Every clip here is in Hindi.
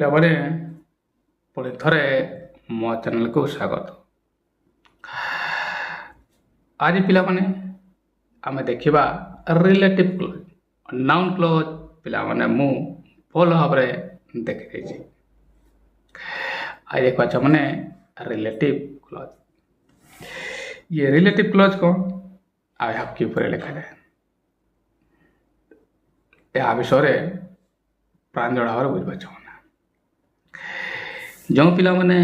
ପିଲାମାନେ ପୁଣି ଥରେ ମୋ ଚ୍ୟାନେଲକୁ ସ୍ୱାଗତ। ଆଜି ପିଲାମାନେ ଆମେ ଦେଖିବା ରିଲେଟିଭ୍ କ୍ଲୋଜ୍। ନାଉନ୍ କ୍ଲୋଜ୍ ପିଲାମାନେ ମୁଁ ଭଲ ଭାବରେ ଦେଖିଦେଇଛି। ଆଜି ଦେଖିବା ମାନେ ରିଲେଟିଭ୍ କ୍ଲୋଜ୍। ये रिलेटिव क्लोज को आई हैव की ଉପରେ ଲେଖାଯାଏ। ଏହା ବିଷୟରେ ପ୍ରାଞ୍ଜଳ ଭାବରେ ବୁଝିପାରୁଛ ନା? ଯେଉଁ ପିଲାମାନେ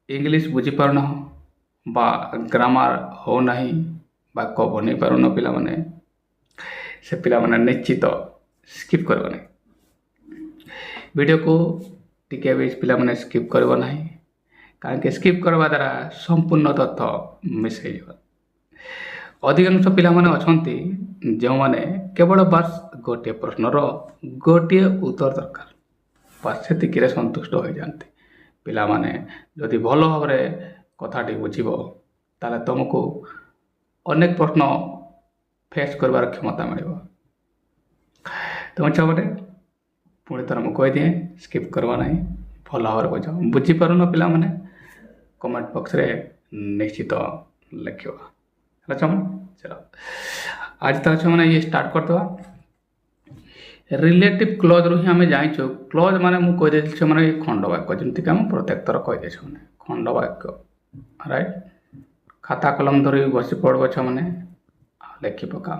ଇଂଲିଶ ବୁଝିପାରୁନ ବା ଗ୍ରାମାର ହେଉନାହିଁ ବାକ୍ୟ ବନେଇ ପାରୁନ ପିଲାମାନେ, ସେ ପିଲାମାନେ ନିଶ୍ଚିତ ସ୍କିପ୍ କରିବ ନାହିଁ। ଭିଡ଼ିଓକୁ ଟିକେ ବି ପିଲାମାନେ ସ୍କିପ୍ କରିବ ନାହିଁ, କାହିଁକି ସ୍କିପ୍ କରିବା ଦ୍ୱାରା ସମ୍ପୂର୍ଣ୍ଣ ତଥ୍ୟ ମିସ୍ ହେଇଯିବ। ଅଧିକାଂଶ ପିଲାମାନେ ଅଛନ୍ତି ଯେଉଁମାନେ କେବଳ ବାସ୍ ଗୋଟିଏ ପ୍ରଶ୍ନର ଗୋଟିଏ ଉତ୍ତର ଦରକାର, ବାସ୍ ସେତିକିରେ ସନ୍ତୁଷ୍ଟ ହୋଇଯାଆନ୍ତି। ପିଲାମାନେ ଯଦି ଭଲ ଭାବରେ କଥାଟି ବୁଝିବ ତାହେଲେ ତୁମକୁ ଅନେକ ପ୍ରଶ୍ନ ଫେସ୍ କରିବାର କ୍ଷମତା ମିଳିବ। ତୁମ ଛୁଆମାନେ ପୁଣି ଥରେ ମୁଁ କହିଦିଏ, ସ୍କିପ୍ କରିବା ନାହିଁ, ଭଲ ଭାବରେ ବୁଝ। ବୁଝିପାରୁନ ପିଲାମାନେ कमेंट बॉक्स रे निश्चित लिखियो। ହେଲା ଛୁଆମାନେ, ଚଲ ଆଜି ତାହେଲେ ଛୁଆମାନେ ये स्टार्ट करदवा। रिलेटिव क्लोज रू ही आम जाइछु। क्लोज माने मु कहि देछि छुआମାନେ खंड वाक्य, जेमति कि हम प्रत्येक थर कहि देछु माने खंड वाक्य, राइट। खाता कलम धरि बसि पड़बो छुआମାନେ, लिखि पका।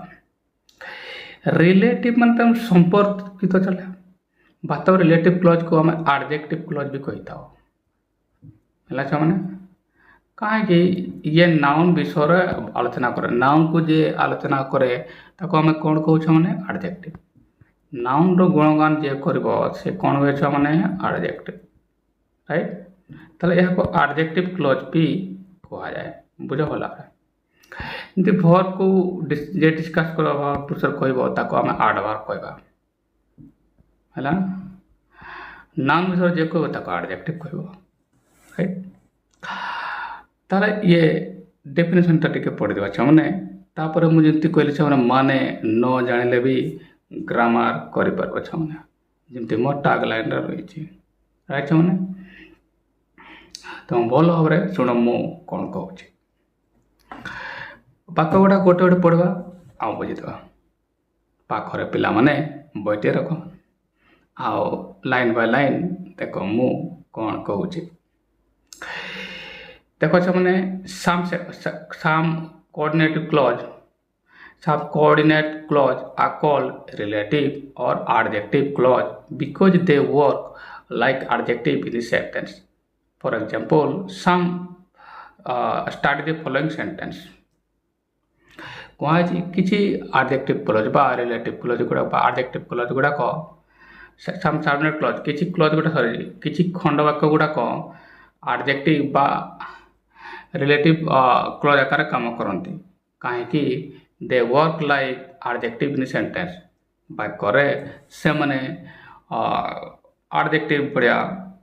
रिलेटिव माने तम संपर्कित चले। वास्तव रिलेटिव क्लोज को हम एडजेक्टिव क्लोज भी कहिताओ। ହେଲା ଛୁଆମାନେ, କାହିଁକି ये नाउन विषय आलोचना करे। नाउन को जे आलोचना करे ताको आम कौन कहू छुआମାନେ एडजेक्टिव। नाउन रो गुणगान जे करबो से कौन हुए छुआମାନେ एडजेक्टिव, राइट। ताले यह को एडजेक्टिव क्लोज भी कहा जाए, बुझ होला। इनते वर्ब को जे डिस्कस करबा पुरुष कहबो ताको आम एडवर्ब कहबा, हैला। नाउन विषय जे कहबो ताको एडजेक्टिव कहबो, राइट। ताले ये डेफिनेशन टा टिके पढ़ी देबा छमने। तापर मु जंती कहले छमने माने न जानिले भी ग्रामर करि परबो छमने, जंती मो टैग लाइन रे रही छी, राइट छमने। तो भल भाबरे सुन मु कोन कहू छी। पाक गोटा गोटे गोटे पढ़वा आ बुझी देबा। पाखरे पिला माने बैठे रखो आओ लाइन बाय लाइन देखो मु कोन कहू छी। देखो छमने some coordinated clause are called relative or adjective clause because they work like adjective in the sentence. For example, some start the following sentence. कौन किसी adjective clause बा relative clause गुड़ा बा adjective clause गुड़ा को some subordinate clause किसी clause गुड़ा सॉरी किसी खंड वाक्य गुड़ा को adjective बा रिलेटिव क्लोज आकार काम करती, कहीं they work like adjective in sentence. वाक्य से माने एडजेक्टिव बढ़िया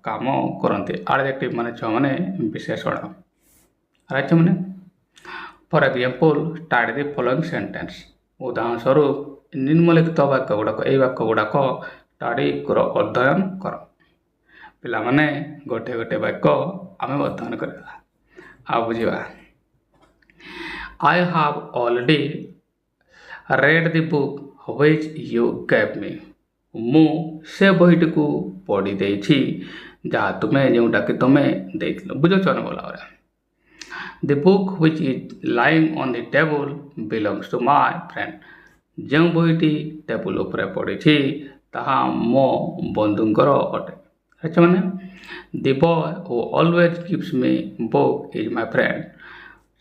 काम करते। एडजेक्टिव माने छुआ माने विशेषण, राइट छुआ माने। For example start the following sentence. उदाहरण स्वरूप निम्नलिखित वाक्य गुड़ाक यही वाक्य गुड़ाक स्टडी कर, अध्ययन कर। पिला माने गोटे गोटे वाक्य आम अध्ययन करवा आ बुझा। I have already read the book which you gave me. मु से बहीटी को पढ़ी देछि जहाँ तुम्हें जोटा कि तुम्हें देथिलो, बुझो छन बोला। The book which is lying on the table belongs to my friend. जो बहीटी टेबुल उपरे पड़ी ताहा मो बंधुंकर अटे। अच्छा माने The boy who always gives me book is my friend.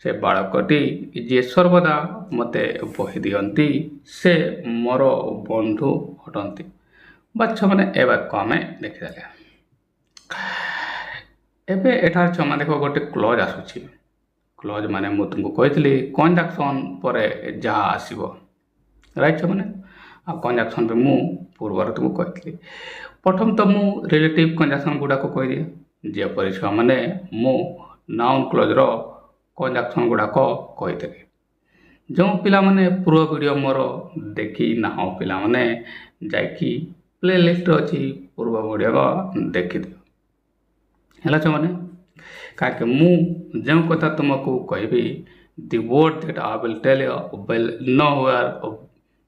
से बालकटी जे सर्वदा मते बही दियंती से मोर बंधु हटंती। बात माने ए वाक्य आमे देखि देले। एबे एठार छमा देखो गोटे क्लोज आसुची। क्लोज माने मु तुमको कहितली कंजक्शन परे जहा आसीबो, राइट छमाने। आ कंजक्शन पे मु पूर्वर तुमको कहितली। प्रथम तो मु रिलेटिव कंजक्शन गुड़ा को कहि दिए, जेपरि छुआ माने मु नाउन क्लोज रो कंजक्शन गुड़ा को कहितली। जो पिला माने पूर्व वीडियो मोर देखि ना हो पिला माने जाकी प्लेलिस्ट अछि ପୂର୍ବ ଭିଡ଼ିଓ ଦେଖିଦିଅ ହେଲା ଛୁଆମାନେ। କାହିଁକି ମୁଁ ଯେଉଁ କଥା ତୁମକୁ କହିବି the word that I will tell you will nowhere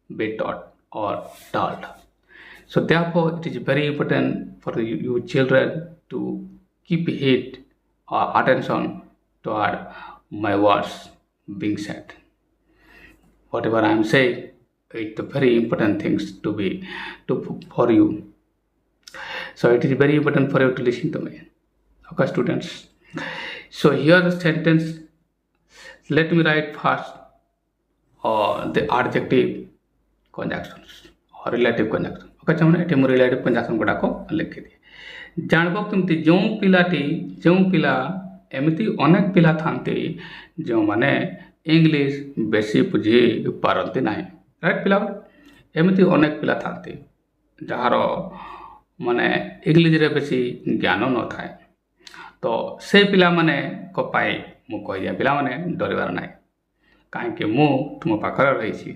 be taught or told. So therefore it is very important for you children to keep heed or attention toward my words being said. Whatever I am saying, it's very important things for you. So it is very important for you to listen to me. Okay, students. So here the sentence. Let me write first the adjective conjunctions or relative conjunction. Okay, चमने एटी मु relative conjunction गुड़ा को लिखि दिए। जानबो केमती जो पिला एमती अनेक पिला थांती जो माने इंग्लिश बेसी बुझी पारंती नाही, राइट पिला एमती अनेक पिला थांती जहार माने इंग्लिश रे बेसी ज्ञान न थाए। तो से पिला माने को पाई मु कह दिया पिला माने डरबार ना कहीं मु तुम पाखर रही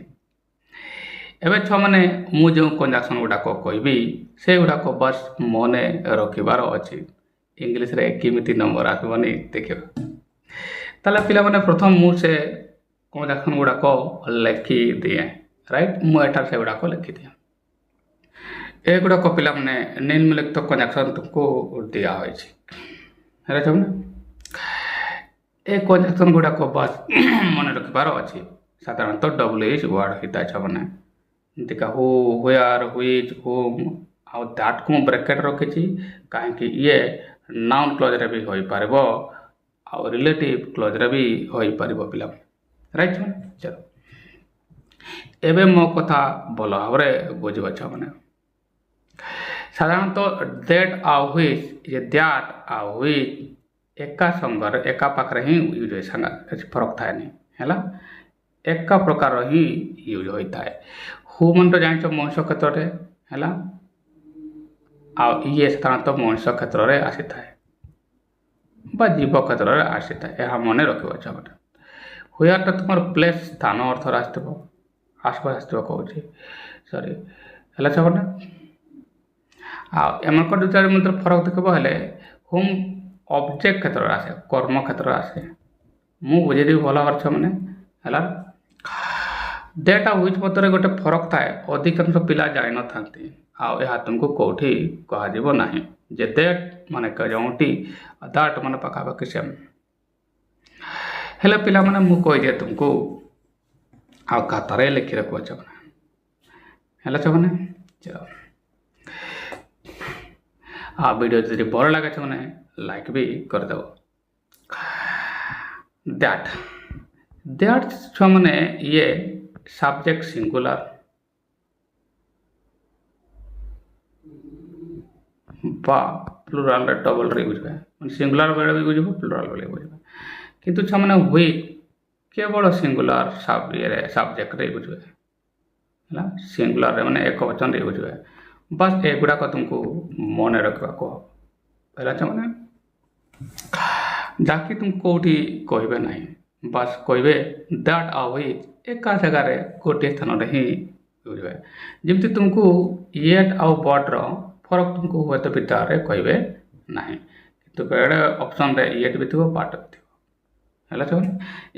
एवं छुआ मैंने मुझे कंजक्शन गुड़ाक कहबी से गुड़ाक बस मन रखिबार अच्छी इंग्लिश रे किमिति नंबर आसबनी देखा ताले पिला माने प्रथम मुझे कंजक्शन गुड़ाक लिखि दिए, राइट मुझे से गुड़ाक लिखि दिए एगुड़ाक पिला माने निम्नलिखित कंजक्शन तुमको दिया है ए कंजक्शन गुड़ाक बस मन रखिबार अच्छी साधारणतः WH वर्ड होता है छुआ देखा हु व्हेयर व्हिच होम आउ दैट को ब्रैकेट रखी कहीं ये नाउन क्लोज रे भी होई पारबो आउ रिलेटिव क्लोज रे भी होई पारबो पिला, राइट छुआ। चलो एबे मो कथा भल भाव बुझा छुआ मैंने साधारणतः दैट आउ व्हिच ये दैट आउ व्हिच एका संगर एका पाखरे ही यूज होई फरक थाए नहीं हैला एका प्रकार ही यूज होता है। हु मन तो जान मनुष्य क्षेत्र रे हैला आ ये साधारणतः मनुष्य क्षेत्र रे आसी थाए बा जीव क्षेत्र रे आसी थाए यह मन रखिबो छबटा हुयार तो तुमर प्लेस स्थान अर्थ राष्ट्र आसपास आसो कहूँ सॉरी हैला छबटा आ एमन को दुचार मंत्र फरक देखबो हेले होम ऑब्जेक्ट क्षेत्र आसे कर्म क्षेत्र आसे मु बुझेदेवी भल भाव मैंने है दैट आ व्हिच मध्य गोटे फरक थाए अधिकांश पिला जान था आ तुमको कौटी कह ना जे दैट माने जोटी दैट माने पखापाखि सेम हेले पिला माने मु कह दिए तुमको आ खातार लिखि रखो है मैंने चलो आ वीडियो जब भल लगे मैंने लाइक भी कर दो। दैट छुआ मैंने ये सब्जेक्ट सिंगुलर बा प्लुराल रे डबल रे बुझबे सिंगुलर बेले भी बुझबो प्लुराल बेले बुझबे किंतु छुआ मैंने हुई केवल सिंगुलर सब्जेक्ट रे बुझबे हैला सिंगुलर रे माने एक वचन रे बुझबे बस एगुड़ा को तुमको मन रखा को पहला मैंने जाकि तुम कौटी कहबे ना बस कहबे दैट आ व्हिच एका जगह रे गोटे स्थान रे ही यूज हुए जमती तुमको येट आउ बट रो फरक तुमको हुए तो विद्या रे कहबे ना किंतु बेड़े ऑप्शन रे येट भी थो बट भी थो हैला छो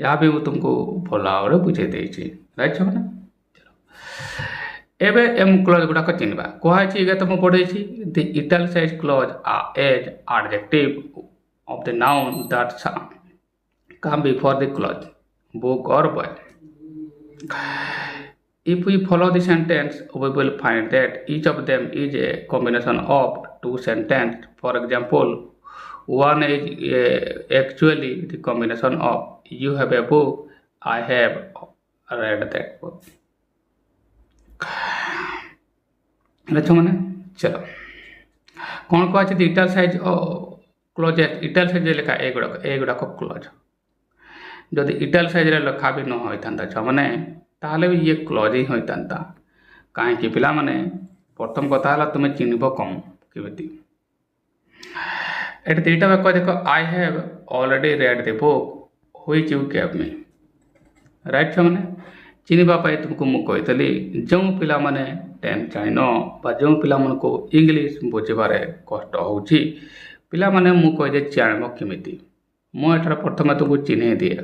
या भी तुमको भल भाव बुझे देछि, राइट छो ना। एबे एम क्लोज गुड़ाक चिन्हवा कहुई ये तुम पढ़े the italicised clause as adjective of the noun that come before the clause book or boy. If we follow the sentence, we will find that each of them is a combination of two sentences. For example, one is actually the combination of you have a book, I have read that book. मैंने चलो कौन कह इटालिसाइज क्लोज इटालिसाइज लिखा एगुड़ाक क्लोज जदि इटालिसाइज लिखा भी न होता छुआ मैंने ताहले भी ये क्लोज ही होता कहीं पिला माने प्रथम कथा है तुम्हें चिन्हब कम केमिति एट दुईटा वाक्य देख I have already red the book which you gave me, right छुआ मैंने चिन्हवाई तुमको मुझे कही जो पिला माने ଟେନ୍ଥ ଜାଣିନ ବା ଯେଉଁ ପିଲାମାନଙ୍କୁ ଇଂଲିଶ ବୁଝିବାରେ କଷ୍ଟ ହେଉଛି ପିଲାମାନେ ମୁଁ କହିଲେ ଜାଣିବ କେମିତି। ମୁଁ ଏଠାରେ ପ୍ରଥମେ ତୁମକୁ ଚିହ୍ନେଇ ଦିଏ।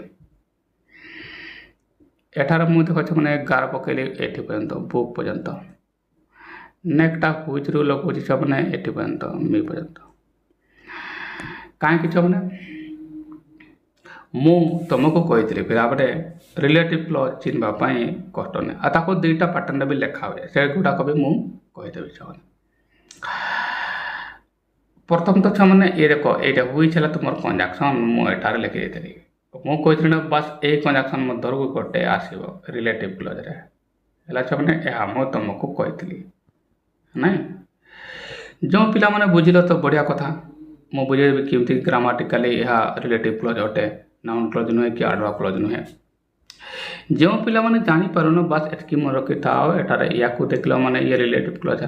ଏଠାରେ ମୁଁ ଦେଖୁଛି ମାନେ ଗାର ପକେଇଲି ଏଠି ପର୍ଯ୍ୟନ୍ତ ବୁକ୍ ପର୍ଯ୍ୟନ୍ତ। ନେକ୍ସଟ ହୁଇଚ୍ରୁ ଲଗାଉଛି ଛୁଆମାନେ ଏଠି ପର୍ଯ୍ୟନ୍ତ ମି ପର୍ଯ୍ୟନ୍ତ। କାହିଁକି ଛୁଆମାନେ ମୁଁ ତୁମକୁ କହିଥିଲି ପିଲାମାନେ ରିଲେଟିଭ୍ କ୍ଲଜ୍ ଚିହ୍ନିବା ପାଇଁ କଷ୍ଟ ନାହିଁ। ଆଉ ତାକୁ ଦୁଇଟା ପାଟର୍ନରେ ବି ଲେଖା ହୁଏ, ସେଗୁଡ଼ାକ ବି ମୁଁ କହିଦେବି ଛୁଆମାନେ। ପ୍ରଥମ ତ ଛୁଆମାନେ ଇଏ ଦେଖ ଏଇଟା ହୁଇଚ୍ ହେଲା ତୁମର କଞ୍ଜାକ୍ସନ୍। ମୁଁ ଏଠାରେ ଲେଖି ଦେଇଥିଲି। ମୁଁ କହିଥିଲି ନା ବାସ୍ ଏଇ କଞ୍ଜାକ୍ସନ୍ ମଧ୍ୟରୁ ଗୋଟେ ଆସିବ ରିଲେଟିଭ୍ କ୍ଲଜ୍ରେ ହେଲା ଛୁଆମାନେ। ଏହା ମୁଁ ତୁମକୁ କହିଥିଲି ନାଇଁ। ଯେଉଁ ପିଲାମାନେ ବୁଝିଲ ତ ବଢ଼ିଆ କଥା। ମୁଁ ବୁଝେଇବି କେମିତି ଗ୍ରାମାଟିକାଲି ଏହା ରିଲେଟିଭ୍ କ୍ଲଜ୍ ଅଟେ, ନାଉନ୍ କ୍ଲଜ୍ ନୁହେଁ କି ଆଡ଼ଭର୍ବ କ୍ଲଜ୍ ନୁହେଁ। ଯେଉଁ ପିଲାମାନେ ଜାଣିପାରୁନ ବାସ୍ ଏତିକି ମନେ ରଖିଥାଅ, ଏଠାରେ ୟାକୁ ଦେଖିଲ ମାନେ ଇଏ ରିଲେଟିଭ୍ କ୍ଲଜ୍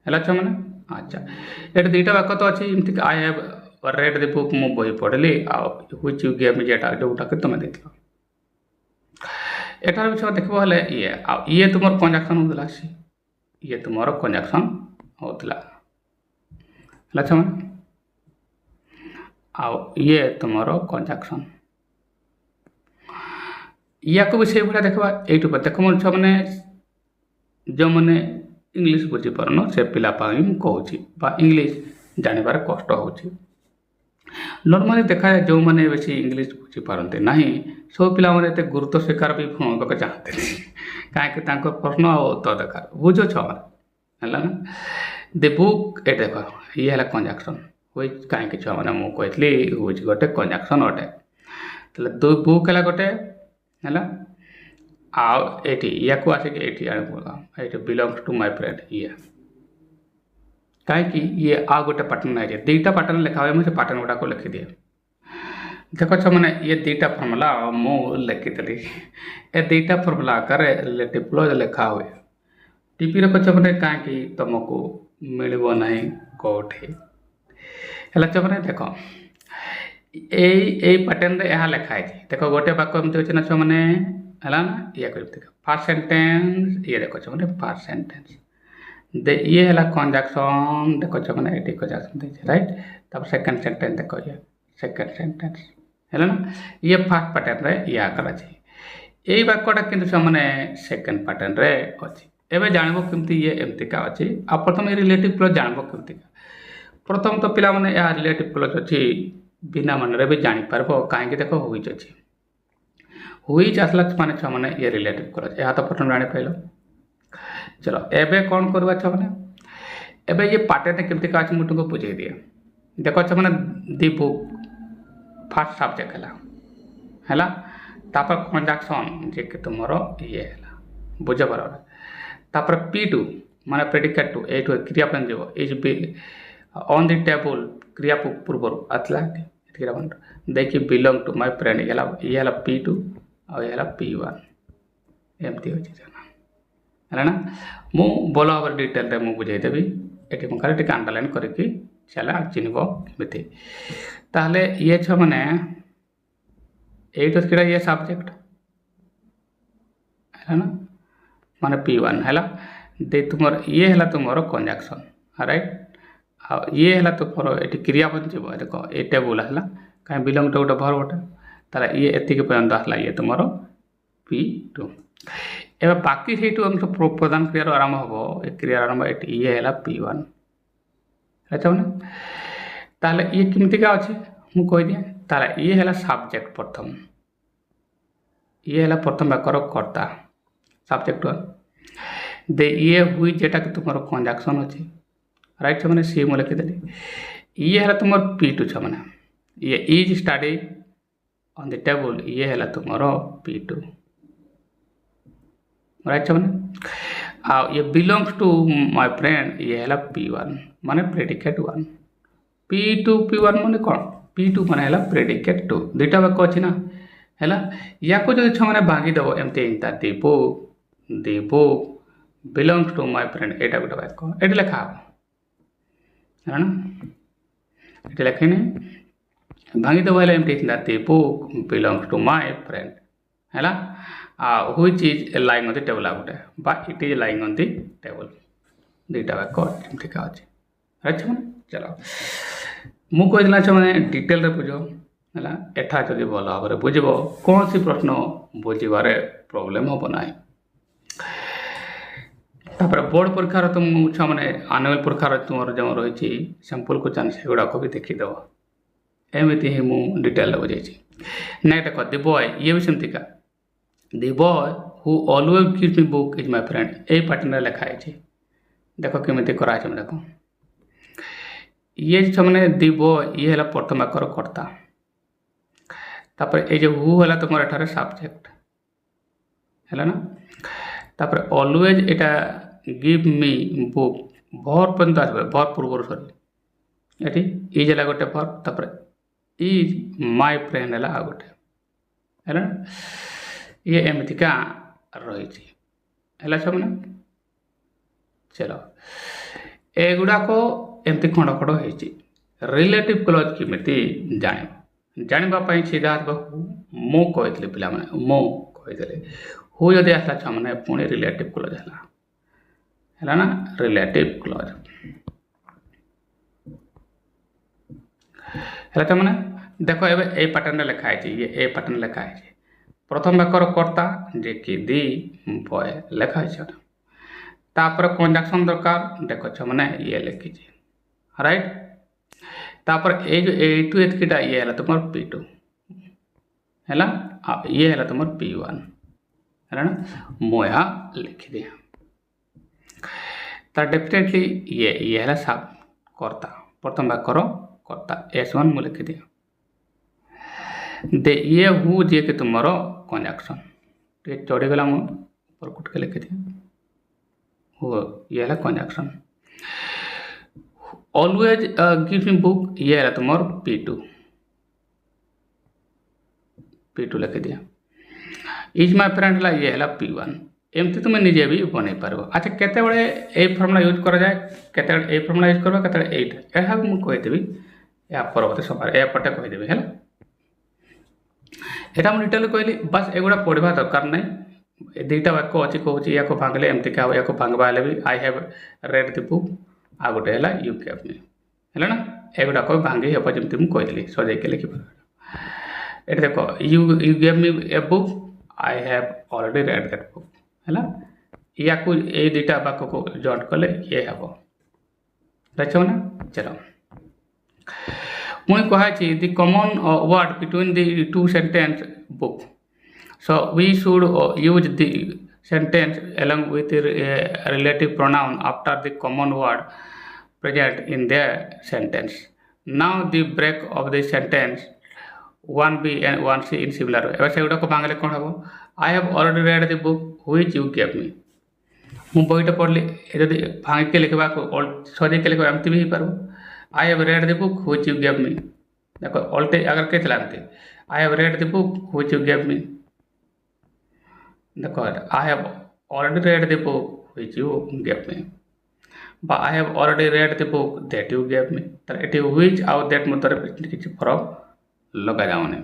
ହେଲା ଛୁଆମାନେ। ଆଚ୍ଛା, ଏଠି ଦୁଇଟା ବାକ୍ୟ ତ ଅଛି ଏମିତିକି I have read the book, ମୁଁ ବହି ପଢ଼ିଲି, ଆଉ ହୁଇଚ୍ ୟୁ ଗେଭ୍ ମି ଯେଟା ଯେଉଁଟାକି ତୁମେ ଦେଖିଲ। ଏଠାରେ ବି ଛୁଆ ଦେଖିବ ହେଲେ ଇଏ ଆଉ ଇଏ ତୁମର କଞ୍ଜାକ୍ସନ୍ ହେଉଥିଲା, ଇଏ ତୁମର କଞ୍ଜାକ୍ସନ୍ ହେଉଥିଲା ହେଲା ଛୁଆମାନେ। ଆଉ ଇଏ ତୁମର କଞ୍ଜାକ୍ସନ୍। ୟାକୁ ବି ସେଇଭଳିଆ ଦେଖିବା। ଏଇଠୁ ଦେଖ ମୋର ଛୁଆମାନେ ଯେଉଁମାନେ ଇଂଲିଶ ବୁଝିପାରୁନ ସେ ପିଲା ପାଇଁ ମୁଁ କହୁଛି ବା ଇଂଲିଶ ଜାଣିବାରେ କଷ୍ଟ ହେଉଛି। ନର୍ମାଲି ଦେଖାଯାଏ ଯେଉଁମାନେ ବେଶୀ ଇଂଲିଶ ବୁଝିପାରନ୍ତି ନାହିଁ ସବୁ ପିଲାମାନେ ଏତେ ଗୁରୁତ୍ୱ ସ୍ୱୀକାର ବି ହେବାକୁ ଚାହାନ୍ତିନି, କାହିଁକି ତାଙ୍କ ପ୍ରଶ୍ନ ଆଉ ଉତ୍ତର ଦରକାର। ବୁଝୁଛ ଛୁଆମାନେ ହେଲା ନା। ଦି ବୁକ୍ ଏଇଟା ଦେଖ ଇଏ ହେଲା କଞ୍ଜାକ୍ସନ୍। ହୁଇଚ୍ କାହିଁକି ଛୁଆମାନେ ମୁଁ କହିଥିଲି ହୁଇଚ୍ ଗୋଟେ କଞ୍ଜାକ୍ସନ୍ ଅଟେ। ତାହେଲେ ଦୁଇ ବୁକ୍ ହେଲା ଗୋଟେ ହେଲା। ଆଉ ଏଠି ୟାକୁ ଆସିକି ଏଠି ଆଣିବୁ, ଏଠି ବିଲଙ୍ଗସ୍ ଟୁ ମାଇ ଫ୍ରେଣ୍ଡ ଇଏ। କାହିଁକି ଇଏ ଆଉ ଗୋଟେ ପାଟର୍ନ ହେଇଛି, ଦୁଇଟା ପାଟର୍ନ ଲେଖା ହୁଏ, ମୁଁ ସେ ପାଟର୍ନ ଗୁଡ଼ାକ ଲେଖିଦିଏ। ଦେଖ ଛୁଆମାନେ ଇଏ ଦୁଇଟା ଫର୍ମୁଲା ମୁଁ ଲେଖିଥିଲି। ଏ ଦୁଇଟା ଫର୍ମୁଲା ଆକାରରେ ରିଲେଟିଭ୍ କ୍ଲଜ୍ ଲେଖା ହୁଏ। ଟିପି ରଖ ଛୁଆମାନେ, କାହିଁକି ତୁମକୁ ମିଳିବ ନାହିଁ କେଉଁଠି ହେଲା ଛୁଆମାନେ। ଦେଖ ଏଇ ପାଟର୍ନରେ ଏହା ଲେଖା ହେଇଛି। ଦେଖ ଗୋଟେ ବାକ୍ୟ ଏମିତି ଅଛି ନା ଛୁଆମାନେ ହେଲା ନା। ଇଏ ଦେଖ ଫାର୍ଷ୍ଟ ସେଣ୍ଟେନ୍ସ, ଇଏ ଦେଖ ଛୁଆମାନେ ଫାର୍ଷ୍ଟ ସେଣ୍ଟେନ୍ସ ଇଏ ହେଲା କଞ୍ଜାକ୍ସନ୍। ଦେଖ ଛୁଆମାନେ ଏଠି କଞ୍ଜାକ୍ସନ୍ ଦେଇଛି ରାଇଟ୍। ତାପରେ ସେକେଣ୍ଡ ସେଣ୍ଟେନ୍ସ ଦେଖ ଇଏ ସେକେଣ୍ଡ ସେଣ୍ଟେନ୍ସ ହେଲା ନା। ଇଏ ଫାର୍ଷ୍ଟ ପାଟର୍ନରେ ଇଏ ଆକାର ଅଛି। ଏଇ ବାକ୍ୟଟା କିନ୍ତୁ ଛୁଆମାନେ ସେକେଣ୍ଡ ପାଟର୍ନରେ ଅଛି। ଏବେ ଜାଣିବ କେମିତି ଇଏ ଏମିତିକା ଅଛି। ଆଉ ପ୍ରଥମେ ରିଲେଟିଭ୍ କ୍ଲଜ୍ ଜାଣିବ କେମିତିକା। ପ୍ରଥମ ତ ପିଲାମାନେ ଏହା ରିଲେଟିଭ୍ କ୍ଲଜ୍ ଅଛି ବିନା ମନରେ ବି ଜାଣିପାରିବ, କାହିଁକି ଦେଖ ହୁଇଚ୍ ଅଛି। ହୁଇଚ୍ ଆସିଲା ମାନେ ଛୁଆମାନେ ଇଏ ରିଲେଟିଭ୍ କ୍ଲଜ୍, ଏହା ତ ପ୍ରଥମେ ଜାଣିପାରିଲ। ଚलो ଏବେ କ'ଣ କରିବା ଛୁଆମାନେ, ଏବେ ଇଏ ପାଟର୍ନ କେମିତିକା ଅଛି ମୁଁ ତୁମକୁ ବୁଝେଇ ଦିଏ। ଦେଖ ଛୁଆମାନେ ଦି ବୁକ୍ ଫାର୍ଷ୍ଟ ସବଜେକ୍ଟ ହେଲା। ତାପରେ କଞ୍ଜାକ୍ସନ୍ ଯିଏକି ତୁମର ଇଏ ହେଲା, ବୁଝିପାର। ତାପରେ P2 ମାନେ ପ୍ରେଡିକେଟ୍ ଟୁ, ଏଇଠୁ କ୍ରିୟା ପାଇଁ ଯିବ। Is B on the table କ୍ରିୟା ପୂର୍ବରୁ ଆସିଲା ଦେଖି ବିଲଙ୍ଗ ଟୁ ମାଇ ଫ୍ରେଣ୍ଡ ଇଏ ହେଲା P2 ଆଉ ଇଏ ହେଲା P1 ଏମିତି ହେଉଛି ହେଲା ନା। ମୁଁ ଭଲ ଭାବରେ ଡିଟେଲରେ ମୁଁ ବୁଝେଇଦେବି। ଏଠି ମୁଁ ଖାଲି ଟିକେ ଆଣ୍ଡରଲାଇନ୍ କରିକି ଚାଲ ଚିହ୍ନିବ କେମିତି। ତାହେଲେ ଇଏ ଛୁଆମାନେ ଏଇଠୁ କିଟା ଇଏ ସବଜେକ୍ଟ ହେଲା ନା, ମାନେ P1 ହେଲା। ତୁମର ଇଏ ହେଲା ତୁମର କଞ୍ଜାକ୍ସନ୍ ରାଇଟ୍। ଆଉ ଇଏ ହେଲା ତୁମର ଏଠି କ୍ରିୟା ଯିବ। ଦେଖ ଏ ଟେବୁଲ୍ ହେଲା, କାହିଁ ବିଲଙ୍ଗ ଟୁ ଗୋଟେ ଭର୍ବ, ତାହେଲେ ଇଏ ଏତିକି ପର୍ଯ୍ୟନ୍ତ ଆସିଲା ଇଏ ତୁମର P2। ଏବେ ବାକି ସେଇଠୁ ଆମର ପ୍ରଧାନ କ୍ରିୟାର ଆରମ୍ଭ ହେବ। ଏ କ୍ରିୟାର ଆରମ୍ଭ ଏଠି ଇଏ ହେଲା P1 ହେଲା। ତାହେଲେ ଇଏ କେମିତିକା ଅଛି ମୁଁ କହିଦିଏ। ତାହେଲେ ଇଏ ହେଲା ସବଜେକ୍ଟ ପ୍ରଥମ, ଇଏ ହେଲା ପ୍ରଥମ ବାକ୍ୟର କର୍ତ୍ତା ସବଜେକ୍ଟ 1। ଇଏ ହୁଇଚ୍ ଯେଟାକି ତୁମର କଞ୍ଜାକ୍ସନ୍ ଅଛି ରାଇଟ୍ ଛୁଆମାନେ, ସିଏ ମୁଁ ଲେଖିଦେଲି। ଇଏ ହେଲା ତୁମର P2 ଛୁଆମାନେ। ଇଏ is study on the table, ଇଏ ହେଲା ତୁମର P2 ରାଇଟ୍ ଛୁଆମାନେ। ଆଉ ଇଏ ବିଲଙ୍ଗସ୍ ଟୁ ମାଇ ଫ୍ରେଣ୍ଡ, ଇଏ ହେଲା P1 ମାନେ ପ୍ରେଡିକେଟ୍ 1। P2 P1 ମାନେ କ'ଣ, P2 ମାନେ ହେଲା ପ୍ରେଡିକେଟ୍ 2। ଦୁଇଟା ବାକ୍ୟ ଅଛି ନା ହେଲା। ୟାକୁ ଯଦି ଛୁଆମାନେ ଭାଙ୍ଗିଦେବ ଏମିତି the book belongs to my friend, ଏଇଟା ଗୋଟେ ବାକ୍ୟ ଏଠି ଲେଖା ହେବ ହେଲା ନା। ଏଠି ଲେଖିନି ଭାଙ୍ଗିଦେବ ହେଲେ ଏମିତି the book belongs to my friend ହେଲା। which is lying on the table आ गोटे बा it is lying on the table दुईटा वाक्य एमती अच्छे अच्छा मैंने चलो मु कहला मैंने डिटेल बुझ है एठा जदि भल भाव बुझ कौन सी प्रश्न बुझे प्रोब्लेम हम ना तापर बोर्ड परीक्षार तुम छुआ मैंने आनुअल परीक्षार तुम जो रही सैंपल क्वेश्चन से गुड़ाक भी देखीदेव एमती ही मुझे डिटेल बुझे नेक्स्ट देख दि बॉय ये भी सेमतिका the boy who always gives me book is my friend यही पैटर्न लिखाई देख केमी कराई देख ये मैंने दि बॉय ये है प्रथम आकर कर्ता तापर ये जो हु है तुम एठार सब्जेक्ट है ना तापर ऑलवेज एटा गिव मी बुक भर पर्यंत आस भर पूर्व सरी ये इज है गोटे भर तापर इज माय फ्रेंड है आ गोटे है ना ये एमतिका रही है मैंने चलो एगुड़ाक एमती खंड खंड हो रिलेटिव क्लज केमी जानापी सीधा मु कही पिला मु कही हु जदि आसला छुआ मैंने पुणी रिलेटिव क्लज है ना रिलेटिव क्लज है तो मैंने देख ए पैटर्न लिखाई ये ए पैटर्न लिखाई प्रथम वाक्यर कर्ता जे कि दि बॉय लिखाई तापर कंजक्शन दरकार देख मैंने ये लिखी राइट तापर ये जो ए टू एतकीटा ये है तुम P2 है ये है तुम P1 है ना मु यहाँ लिखी दिया तो डेफिनेटली ये है सब कर्ता प्रथम वाक्यर कर्ता S1 मु लिखी दिया दे ये हु जे कि तुम कंजक्शन चढ़ीगला मु ऊपर कुटके लिखी दिया हो ये है conjunction always give me book ये है तुम P2 लिखी दिया इज माय फ्रेंड है ये है P1 एमती तुम निजे भी बन पार अच्छा केते ए फर्मुला यूज करा जाए केते ए फर्मुला यूज करबा केते एटा यह मुझे कहीदेवी या परवर्ती समय एपटे कहीदेवी है यहाँ मुझे डिटेल कहली बस एगुड़ा पढ़ा दरकार नहीं दुईटा वाक्य अच्छी कहूँ या भांगले एमती क्या या भांगवा भी I have read the book आ गोटे है यू गेव मी है ना एगुड़ाक भांगी हे जमी मुझे कहीदेली सजेक लिखिपार ये देख you gave me a book I have already read that book है या दुईटा वाक्य को जॉइंट कले ये हम रच ना चलो मुझे कही the common word between the two sentence book so we should use the sentence along with the relative pronoun after the common word present in their sentence. Now the break of the sentence 1B and 1C in similar way. ऐसे उड़ा को भांगले कौन हबो I have already read the book which you gave me. मु बहीटा पढ़ली यदि भांग के लिखबा को सजे के लिखबा एमती भी पारबो I have read the book which you gave me. देखो ऑल्टे अगर के चलाते I have read the book which you gave me. देखो I have already read the book which you gave me. But I have already read the book that you gave me. तर एटी which आउ that मतरे किछि फरक लगा जाउने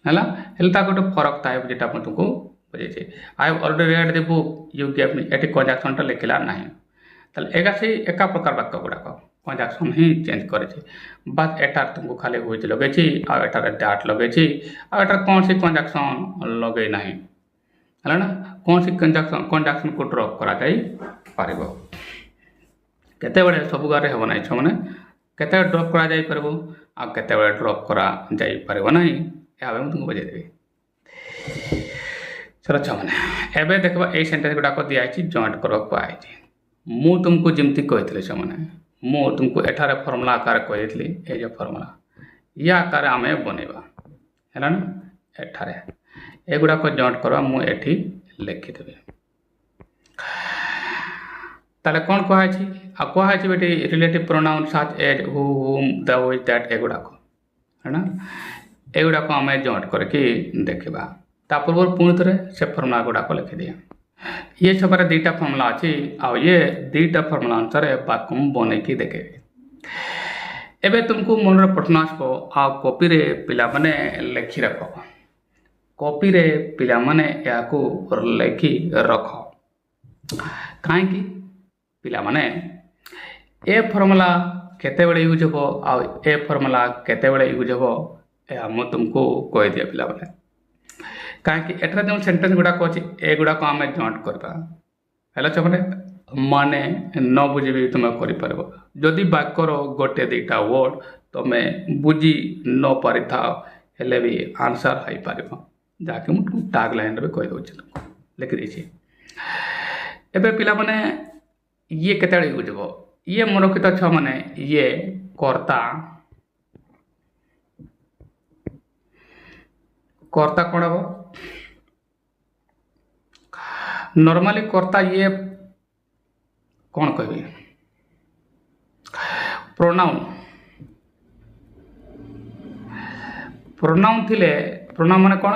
हला हेलता गोटे फरक थाए जेटा म तुमको बुझे I have already read the book you gave me eighty conjunction टा लिखला नाही तले एका से एका प्रकार वाक्य गुडाक कंजक्शन ही चेंज करे बस एटार तुमको खाली which लगे आ एटार that लगे आ एटार कौन सी कंजक्शन लगे नाही है ना कौन सी कंजक्शन को ड्रॉप करा जाई पारिबो केते बड़े सब गारे हेबो नै छ माने केते ड्रॉप करा जाई परबो आ केते बड़े ड्रॉप करा जाई परबो नै या हम तुमको बजे देबे चलो छ माने एबे देखबा ए सेंटेंस गुडा को दिया छि जॉइंट करबा को आइ छि मु तुमको जिमती कहितले छ माने मु तुमको एठारे फार्मूला आकार कहितली ए जो फार्मूला या आकार आमे बनेबा है ना एठारे एगुड़ा को जॉइंट करवा मु एठी लिखि देबे ताले कोन कहै छि आ कहै छि बेटी relative pronoun such as who whom the which that एगुड़ा को है ना एगुड़ा को हमें जॉइंट करके देखबा ता पूर्व पुणी थरे से फार्मूला गुड़ा को लिखि दिया ये छबरे दुईटा फार्मूला अछि आ ये दुईटा फार्मूला अनुसार वाक्य बनै की देखे एबे तुमको मन रे प्रश्न आसबो आ कॉपी रे पिला माने लिखि रखो कॉपी रे पिला माने याकू लेखि रख कहीं पिला माने ए फॉर्मूला केतेबेले यूज हो आ ए फॉर्मूला केतेबेले यूज हो या मु तुमको कहि दिया पिला माने कहीं एटा जो सेंटेंस गुड़ाक अच्छे ए गुड़ाक आम जॉइंट करवा है चमने माने न बुझी भी तुम कर जदि वाक्यर गोटे दुटा वर्ड तुम बुझी न पारि था हेले भी आंसर हो पार जहाँकि मुझे टैग लाइन भी कहीदे तुमको लिखिदी एबे पिला माने ये केते यूज हो ये मन रखित छ माने ये कर्ता कर्ता कौन हम नॉर्मली कर्ता ये कौन कह प्रोनाउन प्रोनाउन थिले प्रोनाउन माने कौन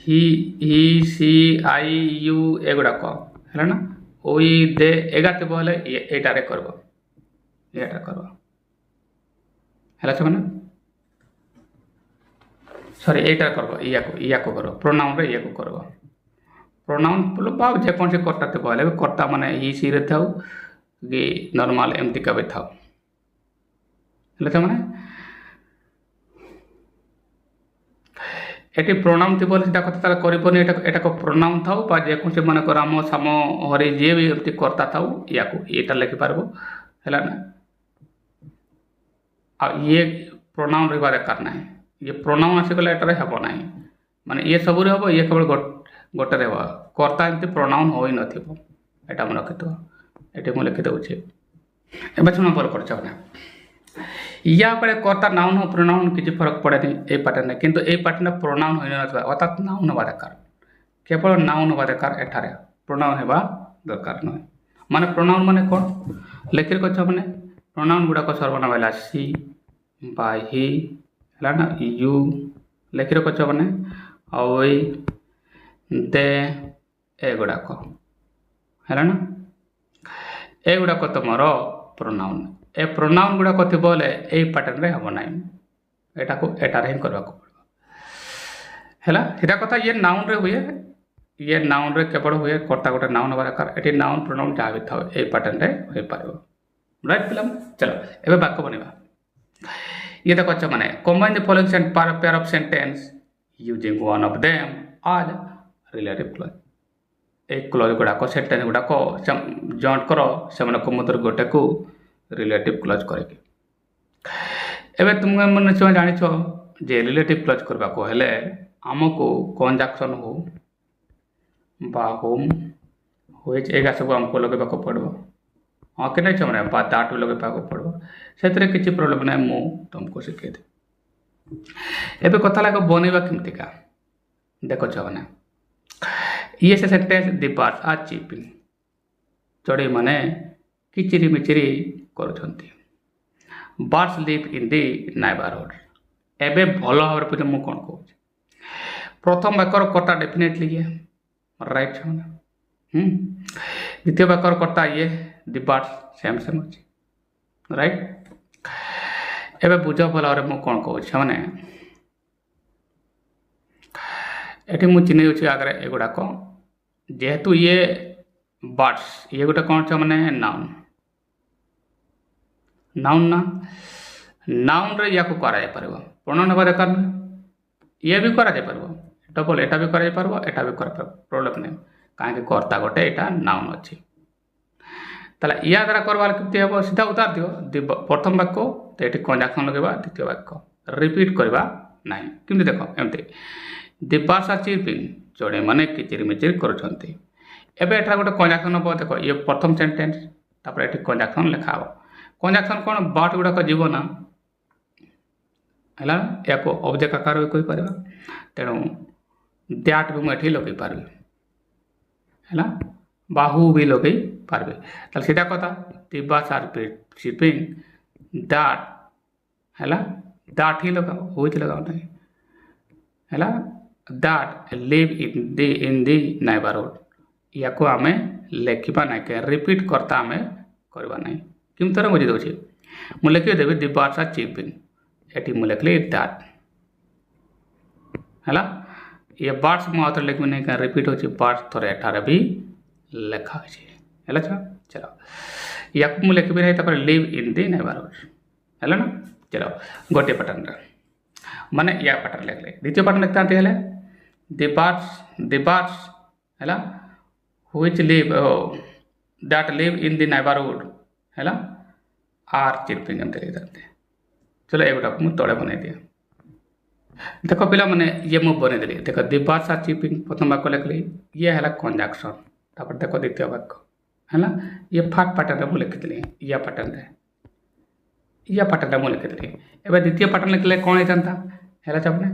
ही सी आई यू एगुड़ाक है ना ओई दे एगा थे बोले एटारे करब एटा करब है माने सॉरी एटा करब या को करब प्रोनाउन रे या को करब प्रोनाउन बा जेकोसी कर्ता थे बोले कर्ता माने ही सी रे थाउ कि नॉर्मल एमती का भी थाउ है माने एटी प्रोनाउन थी बोले सीटा कथा करपनी एटा को प्रोनाउन थाउ बा जेकोसी मन को राम साम हरि जे भी एमती कर्ता थाउ या को एटा लिखि पारबो हैला ना आ ये प्रोनाउन रहिबा दरकार नाही ये प्रोनाउन आसी गला एटा रे हबो नाही माने ये सब रे हबो ये केवल गोटे रे हबो कर्ता एमती प्रोनाउन होई नथिबो एटा मन रखितो एटी मु लिखि दउछि एबे सुन पर करछ ना या पड़े कर्ता नाउन हो प्रोनाउन किसी फरक पड़े नहीं ए पैटर्न किंतु ए पैटर्न प्रोनाउन होई न अर्थात नाउन होबा दरकार केवल नाउन होबा दरकार एठारे प्रोनाउन हेबा दरकार न माने प्रोनाउन माने कोन लेखिर कछ माने प्रोनाउन गुडा को सर्वनाम हैला सी बा ही हैला ना यू लेखिर कछ माने ओई दे ए गुडा को हैला ना ए गुडा को तमरो प्रोनाउन ए प्रोनाउन गुड़ा कथि बोले ए पैटर्न रे हम नाही एटा को एटा रे करबा को पड़बा हैला हिरा कथा ये नाउन रे हुए ये नाउन रे केवल हुए कर्ता गोटे नाउन होबा दरकार एटी नाउन प्रोनाउन जा भी थाओ ए पैटर्न रे होई पारबो राइट फिल्म चलो एबे वाक्य बनेबा ये देखो अच्छा माने combine the following pair of sentence using one of them as relative clause एक क्लॉज गुड़ा को सेंटेंस गुड़ा को जॉइंट करो से मन को मधुर गोटे को रिलेटिव क्लॉज करके एबे तुम मन छ जानि छ जे रिलेटिव क्लॉज करबा को हेले हमको कंजक्शन हो बा होम होय एगा सब हमको लगेबा को पड़बो हां के नै छ माने बा दाट लगेबा को पड़बो सेतरे किछि प्रॉब्लम नै मु तुमको सिखे दे एबे कथा लाग बनेबा केमति का देखो छ माने ये से sentence the birds are cheeping चढ़ई माने किचिरी मिचिरी करुछंती birds live in the neighbourhood एबे भलो भाव पूछे मु कोन कहूँ प्रथम वाक्यर कर्ता डेफिनेटली ये राइट छ द्वितीय वाक्यर कर्ता ये दी बर्ड्स सेम सेम अछि राइट एबे बुझ भलो भाव मु कोन कहूँ माने एठी मु चिन्ह अछि आगरे एगुडा को जेहेतु ये बर्ड्स ये गोटे कौन छ माने नाउन नाउन ना नाउन रे या को करा जाय परबो प्रोनाउन होबा दरकार ये भी करा जाय परबो डबल एटा भी करा जाय परबो एटा भी करा परबो प्रॉब्लम नै काहे के कर्ता गोटे एटा नाउन अछि तला या द्वारा करबार किते हेबो सीधा उतार दियो प्रथम वाक्य तो एठी कंजक्शन लगेबा द्वितीय वाक्य रिपीट करबा नै किंतु देखो एमते द बर्ड्स आर चीपिंग चढ़ई माने किचिर मिचिर करुछंती एबे एठा गोटे कंजक्शन हो देखो ये प्रथम सेंटेंस तापर एठी कंजक्शन लिखा हो कंजक्शन कोन बर्ड गुडा को जीव ना हला याको ऑब्जेक्ट आकार भी कोइ परबा तेणु दैट भी एठी लगे पारबे हला बाहु भी लगे पारबे तल सीधा कथा द बर्ड्स आर चीपिंग दैट हला दैट ही लगा होइत लगाओ नहीं हला that live in the neighbourhood या को आमे लेखिबा नै के रिपीट करता आमे करबा नै किम तरह बुझि दउछि मु लिखि देबे द बर्ड्स आर चीपिंग एटी मु लिखली दैट हला ये बार्ड्स मु आउथरे लिखबि नहीं का रिपीट होछि बार्ड्स थोरे एठारे भी लेखा होछि हैला छ चलो याकु मु लिखबि नहीं तापर लिव इन द नेबरहुड हैला ना चलो गोटे पैटर्न रे माने या पैटर्न लिखले द्वितीय पैटर्न लिखता हेले द बार्ड्स हैला which live that live in the neighbourhood हैला आर चिरपिंग एमते लिखते चलो एगोटा मु तळे बनै दिया देखो पिला माने ये मु बनै देली देखो द बार्ड्स आर चिरपिंग प्रथम वाक्य लिखली ये हैला कंजक्शन तापर देखो द्वितीय वाक्य हैला ये फर्स्ट पैटर्न मु लिख देली या पैटर्न मु लिख देली एबे द्वितीय पैटर्न लिखले कोन हेतंता हैला चपने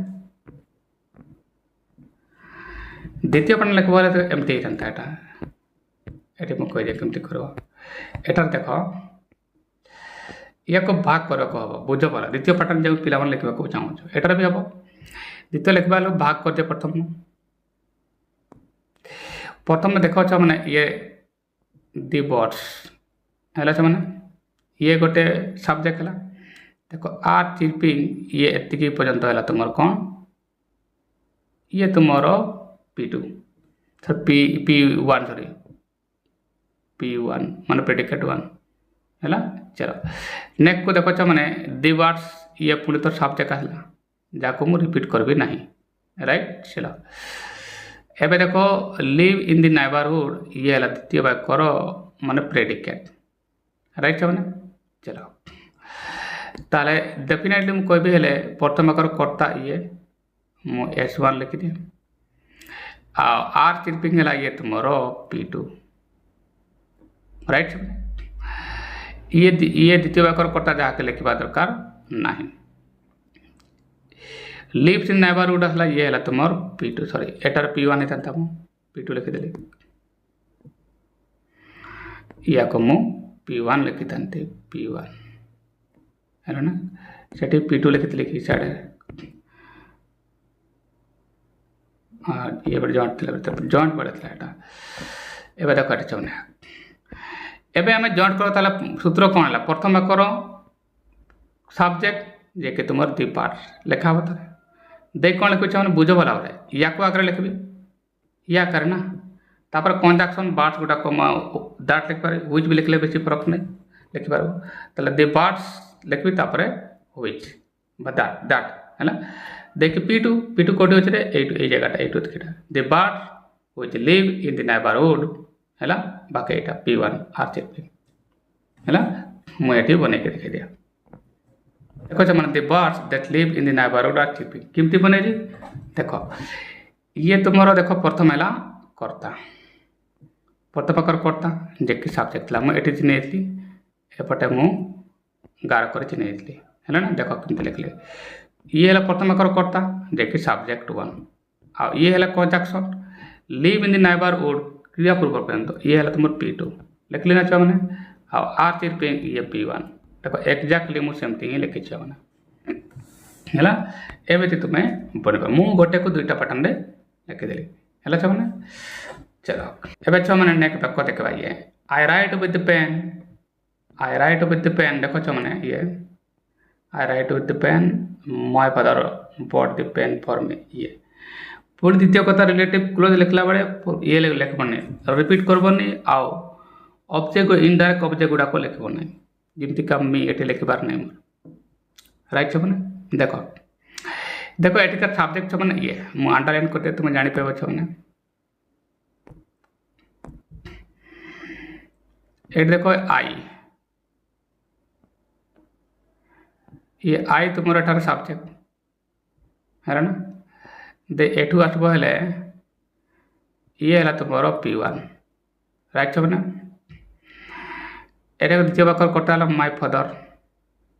द्वितीय पैटर्न लिखबा तो एमते हेतंता एटा एटी मु कहि दे केमते करबा एटार देखो या को भाग करको हम बुझ पड़ा द्वितीय पैटर्न जो पिला मन लिखा चाहूँ एटार भी हम द्वितीय लिखा भाग कर दे प्रथम देख मैंने ये दी बर्ड्स है मैंने ये गोटे सब्जेक्ट है देखो आर चिरपिंग ये एति पर्यंत है तुम कौन ये तुम P2 P1 सॉरी P1 मान प्रेडिकेट 1 है चलो नेक्स्ट को देखो मैंने दी बार्ड्स ये पुणी तो सब्जेक्ट है जाको मु रिपीट करबी नहीं राइट चलो एबे देखो लिव इन द नेबरहुड ये है द्वितीय वाक्यर माने प्रेडिकेट राइट मैंने चलो ताले डेफिनेटली मु कहबी हेले प्रथम वाक्यर कर्ता ये मु S1 लिखि दे आर चिरपिंग है ये तुमरो P2 राइट ये द्वितीय वाक्यर कर्ता जहाँ लिखा दरकार नहीं लिव्स इन नेबरहुड है ये है तुम P2 सॉरी एटार P1 होता P2 लिखिदेली या को मु P1 लिखि था P1 है ना सेठी P2 लिखी कि साढ़े हाँ ये बड़े जॉइंट बड़े था एवं देखो ये चाहूँ एबे आम जॉइंट करो ताला सूत्र कौन है प्रथम वाक्यर सब्जेक्ट जे कि तुम दी पार्ट लिखा हम तारे दे कौन लिखु मैंने बुझ भला या को आगे लिखी या करे ना तापर कंजक्शन बार्ड्स गुटा को दैट लिख पारे व्हिच भी लिखले बेसी फरक नहीं लिखि पारबो तले दी बार्ड्स लिखबी तापरे व्हिच बा दैट हैला देखि P2 कोडी होछरे ए जगहटा ए2 थिटा the birds which live in the neighbourhood हैला बाकी एटा P1 आर चिरपिंग हैला मु एठी बने के देखे दिया देखो माने the birds that live in the neighbourhood are chirping किमती बनेली देखो ये तुमरो देखो प्रथम हैला कर्ता प्रथम प्रकार कर्ता जे कि सब्जेक्ट ला मु एठी चिनेथली एपटे मु गार करे चिनेथली हैला ना देखो किमती लिखले ये हैला प्रथम प्रकार कर्ता जे कि सब्जेक्ट 1 आ ये हैला conjunction live in the neighbourhood क्रियापूर्व पर्यंत ये है तुम P2 लिख लेना चाहो मैंने आर चिरपिंग ये P1 देखो एक्जाक्टली मु सेमती ही लिखी मैंने है एवं तुम्हें बन मु गोटे को दुईटा पैटर्न रे लिखिदेली है मैंने चलो एवं छो मैंने नेक्स्ट वाक्य देखा ये I write with the pen देखो छो मैंने ये I write with the pen my father bought the pen for me ये पुणी द्वितीय कथा रिलेटिव क्लोज लिखला बेले ये लिखबनी रिपीट करबनी आउ ऑब्जेक्ट इनडायरेक्ट ऑब्जेक्ट गुड़ा को लिखबनी जमती का मी एठी लिखबार नहीं मोर राइट छ माने देखो देखो एठी का सब्जेक्ट छ माने ये मु अंडरलाइन करते तुम जानि पाबो छ माने एठी देखो आई ये आई तुमर एठार सब्जेक्ट है ना दे एठू आसबो हेले ये है तुम P1 राइट छ ना एटा द्वितीय वाक्य कटा माय फादर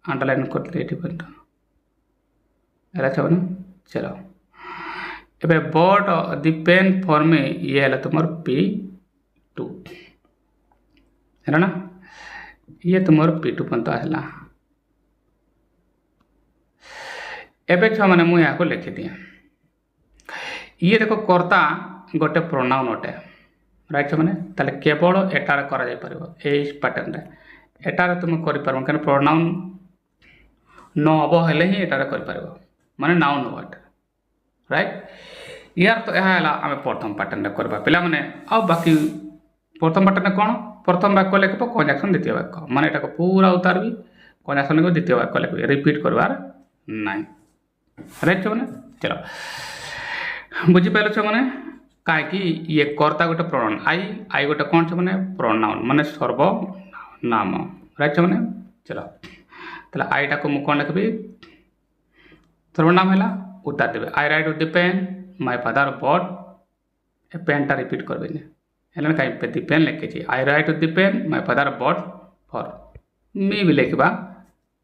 अंडरलाइन करते एठी पर्यंत है छ ना चलो एबे bought the pen for me ये है तुम P2 है ना ये तुम P2 पर्यंत आसला एबे छ माने मु या को लिखि दिया ये देखो कर्ता गोटे प्रोनाउन अटे राइट मैंने ताले केवल एटार करा जाय परबो ए पैटर्न रे एटार तुम करि परबो कारण प्रोनाउन न हबो हेले ही एटार करि परबो माने नाउन वर्ड राइट यार तो यह है आम प्रथम पार्टन करवा पे आ बाकी प्रथम पार्टन कौन प्रथम वाक्य लिख कंजक्शन द्वितीय वाक्य माने एटा को पूरा उतारबी कंजक्शन को द्वितीय वाक्य लिख रिपीट करवार नाई राइट छो मैंने चलो बुझीपार छो मैंने कहीं ये कर्ता गोटे प्रोनाउन आई गोटे कौन छो मैंने प्रोनाउन माने सर्वनाम राइट छो मैंने चलो ताहले आईटा को मुझे कौन लिखी सर्वनाम है उतार देवे I write with the pen my father bought a pen टा रिपीट करबे है कहीं दी पेन लिखी I write with the pen my father bought for me भी लिखा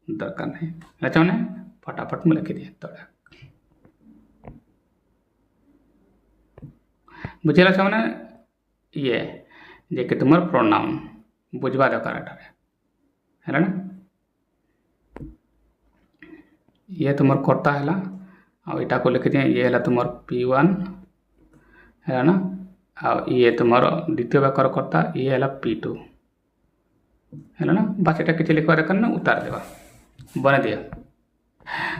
दरकार नहीं अच्छा मैंने फटाफट में लिखी दिए तोड़ा बुझेला छो मैंने ये जे कि तुम प्रोनाउन बुझवा दरकार है ना ये तुम कर्ता है आटा को लिखी दिए ये है तुम P1 है ना आ ये तुम द्वितीय वाक्यर कर्ता ये है P2 है ना बस ये किसी लिखा दरकार ना उतार देवा बना दिया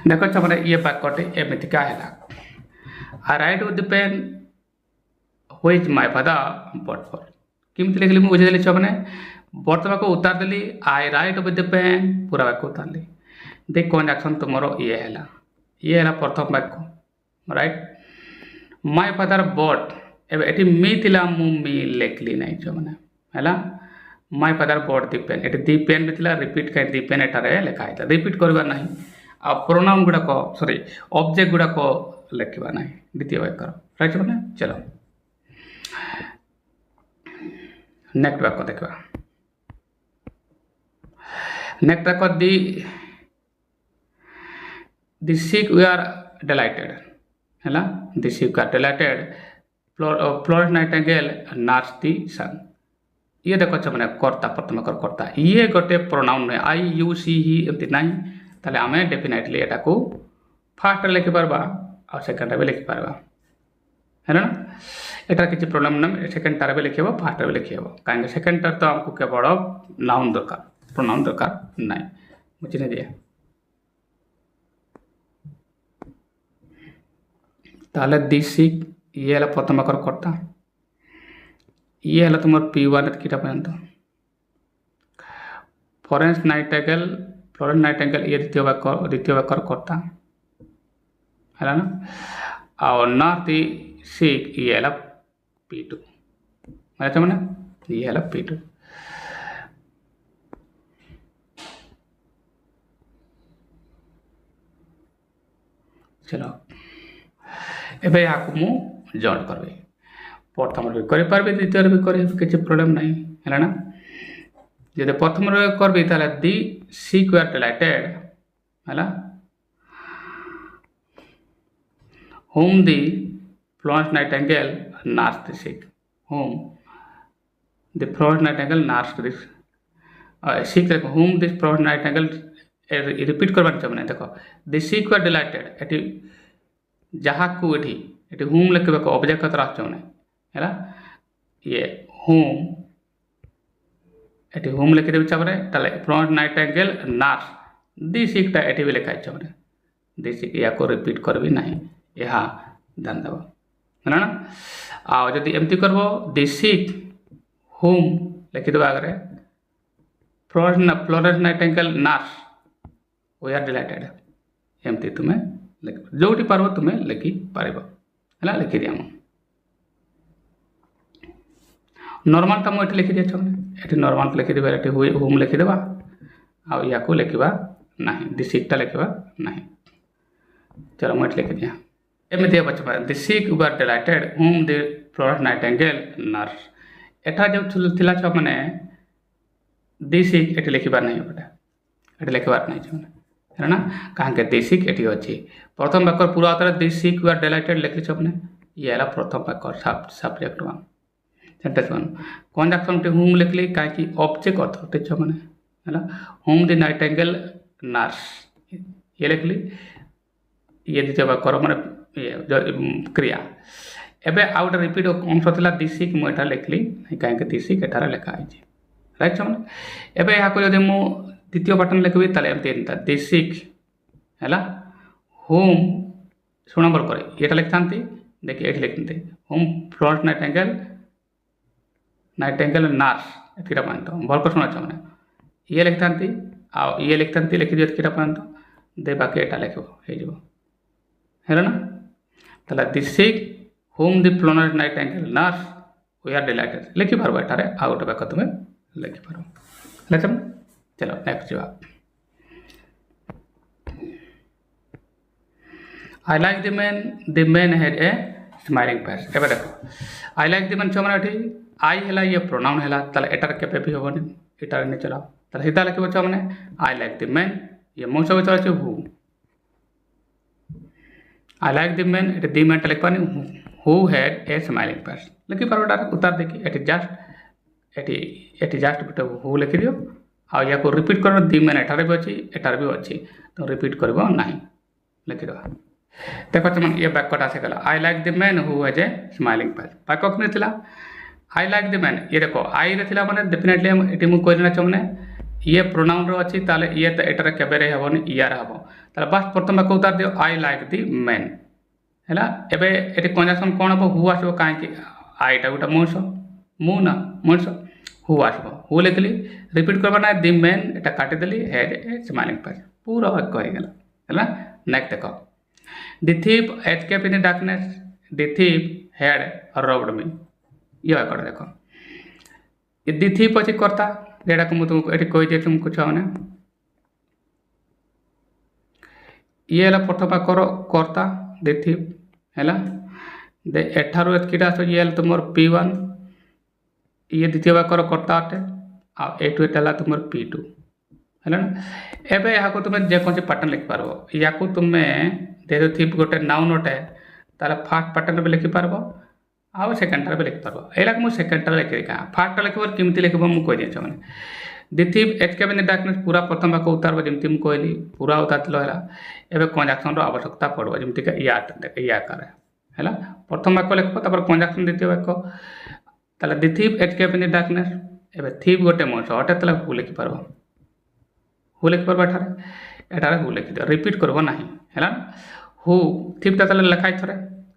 देख मैंने ये वाक्यटे एमती है I write with the pen which my father bought for किमती लिखली मुझे बुझेदेली छो मैंने बर्त वाक्य उतार देली I write with the pen पूरा वाक्य उतारली देख कंजक्शन तुम ये है प्रथम वाक्य राइट माय फादर बॉट एटी मी थिला मु मी लिखली नहीं छो मैंने है my father bought the pen ये दी पेन भी थिला रिपीट कहीं दी पेन एटारे लिखा है रिपीट करवा नहीं आ प्रोनाउन गुड़ाक सॉरी ऑब्जेक्ट गुड़ाक लिखा ना द्वितीय वाक्य राइट मैंने चलो नेक्स्ट वाक्य देखा नेक्स्ट वाक्य दी sick were delighted है दी sick were delighted Florence Nightingale nursed the son ये देखो मैंने कर्ता प्रथम कर्ता ये गोटे प्रोनाउन नुहे आई यू सी ही एमती ना ताले आम डेफिनेटली एटा को फास्ट लिखिपार आ सेकेंड भी लिखिपार है ना एटार किसी प्रोब्लेम ना सेकेंड टार भी लिखे फास्ट भी लिखे कहीं सेकेंड टार तो आमको केवल नाउन दरकार प्रोनाउन दरकार ना बुझे दिए ताले दी sick ये है प्रथम वाक्यर कर्ता ये है तुम P1 किटा पर्यंत फ्लोरेंस नाइटिंगेल ये द्वितीय वाक्यर कर्ता है ना और नॉट दी sick ये है P2 मैंने ये है P2 चलो एबे याकू मु जॉइन करबे प्रथम भी करि पारबे द्वितीय भी करि किछि प्रॉब्लम नहीं है ना जदि प्रथम रे करबे ताले दी sick were delighted है whom the Florence Nightingale nursed the sick whom the Florence Nightingale nursed this sick whom this Florence Nightingale repeat करबा चाहबे देखो दी sick were delighted एटी जहाँ को ये होम लिखे ऑब्जेक्ट राखने है ये होम ये होम लिखिदेवी चाहे ताले फ्लोरेंस नाइटिंगेल नर्स दी sick ये भी लिखा चाहे दी sick या को रिपीट करबी ना यहाँ ध्यान देव है ना आदि एमती करब दी sick होम लिखिदेव आगे Florence Nightingale nurse we are delighted एमती तुम्हें लिख जोटी पार तुम्हें लिखि पार है लिखि दिया नॉर्मल तो मुझे लिखि दिया ये नॉर्मल तो लिखिदेव ये होम लिखिदेव आ या को लिखा ना दी sick लिखा ना चलो मुझे लिखि दिया एमती बच्चा दी sick were delighted whom the Florence Nightingale nurse एटा जो थिला छ माने दी sick ये लिखिबार नहीं बेटा ये लिखिबार नहीं है ना कहाँ के दी sick ये अच्छी प्रथम वाक्य पूरा होता है दी sick were delighted लिखली छपने ये है प्रथम वाक्य subject one sentence one conjunction टे होम लिखली कहीं ऑब्जेक्ट अथॉरिटी छपने है होम दी नाइटिंगेल नर्स ये लिखली ये द्वितीय वाक्य माने ये क्रिया एबे आउ गोटे रिपीट अंश था दी sick मुझे लिखली कहीं दी sick एठार लिखाई राइट छपने एबे यहाँ को मु द्वितीय पार्टन लिखी ताले एमती दी sick है होम 16 नंबर करे ये लिखी देखिए ये लिखते होम फ्लोरेंस नाइटेंगेल नार्स एतकिटा पॉइंट भल कर शुणा मैंने ये लिखता ये लिखता लिखिदियो एतकिटा पॉइंट दे बाकी एटा लिखब है ना ताला this sick home the Florence Nightingale nurse we are delighted लिखि पारबो एटारे आ गोटे बाक्य तुम लिखि पारबो चलो नेक्स्ट जवाब I like the man had a smiling face एबे देखो I like the man छमना एठी I हैला ये प्रोनाउन हैला ताले एटार केपे भी होबनी एटार ने चलाओ ताले हिता लिखिबो छमने I like the man ये मोस होय चला who I like the man Ete the man लिख पानी who had a smiling face लिखि पारो डायरेक्ट उतार देखि एटी जस्ट बिट हु लिखि दियो आ या को रिपीट करो the man एटार भी अछि तो रिपीट करबो नाही लिखि दो देखो तुम ये वाक्यटा से गला I like the man who has a smiling face वाक्य कने थिला आई लाइक द मैन ये देखो आई रे थिला माने डेफिनेटली हम एटी मु कहना चाहने ये प्रोनाउन रो अछि ताले ये त एटर केबे रे हबो नि यार हबो ताले बस प्रथम वाक्य उतार दियो आई लाइक द मैन हैला एबे एटी कंजक्शन कोन हबो हु आसबो काहे कि आई टा गुटा मोस मु ना मोस हु आसबो हु लिखली रिपीट करबा ना द मैन एटा काटि देली हैज ए स्माइलिंग फेस पूरा वाक्य हो गेला हैला नेक्स्ट देखो The thief escaped in the darkness. The thief had robbed me. ये वाक्य देखो ये the thief अछि कर्ता जेडा को तुमको एठी कहि दे तुमको छावने ये हला प्रथम वाक्यर कर्ता the thief हैला दे एठारो एतकिटा सो ये हला तुमर P1 ये द्वितीय वाक्यर कर्ता अटे आ एटु एटाला तुमर P2 हैला एबे या को तुमे जे कोन से पैटर्न लिख पारबो या को तुमे जेहेतु थिप गोटे नाउन अटे ताले फास्ट पैटर्न भी लिखि पारबो आ सेकंड टार भी लिखि पारबो एला मु सेकंड टार लिखि का फास्ट टार लिखबो किमति लिखबो मु कहि दिय माने the thief escape in the darkness पूरा प्रथम वाक्य उतारबो जेमति मु कहली पूरा उतारतलो हैला एबे कंजक्शन रो आवश्यकता पड़बो जेमति का या करे हैला प्रथम वाक्य लिखबो तापर कंजक्शन द्वितीय वाक्य ताले the thief escape in the darkness एबे थिप गोटे मोस अटे ताले हु लिखि पारबो एटारे हु लिखि दियो रिपीट करबो नाही हैला हु थिप ता ताले लिखाइ थरे